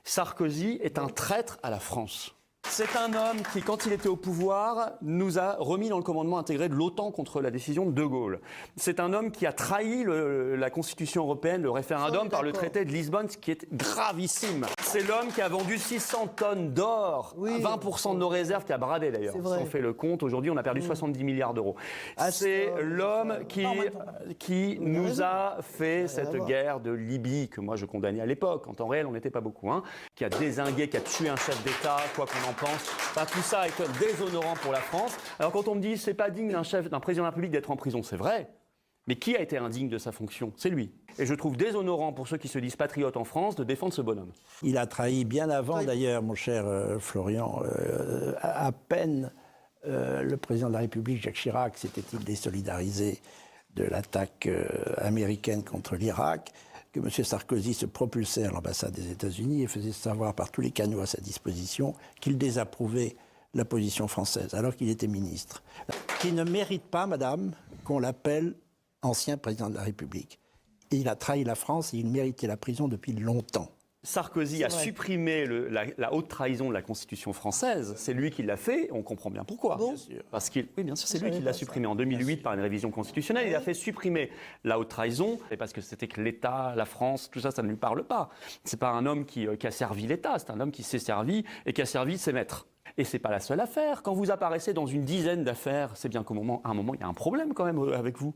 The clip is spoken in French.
Sarkozy est un traître à la France. C'est un homme qui, quand il était au pouvoir, nous a remis dans le commandement intégré de l'OTAN contre la décision de De Gaulle. C'est un homme qui a trahi la Constitution européenne, le référendum, par le traité de Lisbonne, ce qui est gravissime. C'est l'homme qui a vendu 600 tonnes d'or, 20% de nos réserves, qui a bradé d'ailleurs. Si on fait le compte, aujourd'hui, on a perdu 70 milliards d'euros. C'est l'homme qui nous a fait cette guerre de Libye, que moi je condamnais à l'époque. En temps réel, on n'était pas beaucoup, qui a dézingué, qui a tué un chef d'État, quoi qu'on en pense. Enfin, tout ça est déshonorant pour la France. Alors quand on me dit c'est pas digne d'un président de la République d'être en prison, c'est vrai. Mais qui a été indigne de sa fonction? C'est lui. Et je trouve déshonorant pour ceux qui se disent patriotes en France de défendre ce bonhomme. Il a trahi bien avant d'ailleurs, mon cher Florian, à peine le président de la République, Jacques Chirac, s'était-il désolidarisé de l'attaque américaine contre l'Irak, que M. Sarkozy se propulsait à l'ambassade des États-Unis et faisait savoir par tous les canaux à sa disposition qu'il désapprouvait la position française, alors qu'il était ministre. Qui ne mérite pas, madame, qu'on l'appelle ancien président de la République. Et il a trahi la France et il méritait la prison depuis longtemps. Sarkozy a supprimé la haute trahison de la Constitution française. C'est lui qui l'a fait. On comprend bien pourquoi. Bien sûr. Parce qu'il, oui, bien sûr, c'est lui qui l'a supprimé en 2008 par une révision constitutionnelle. Il a fait supprimer la haute trahison parce que c'était que l'État, la France, tout ça, ça ne lui parle pas. C'est pas un homme qui a servi l'État. C'est un homme qui s'est servi et qui a servi ses maîtres. Et c'est pas la seule affaire. Quand vous apparaissez dans une dizaine d'affaires, c'est bien qu'à un moment, il y a un problème quand même avec vous.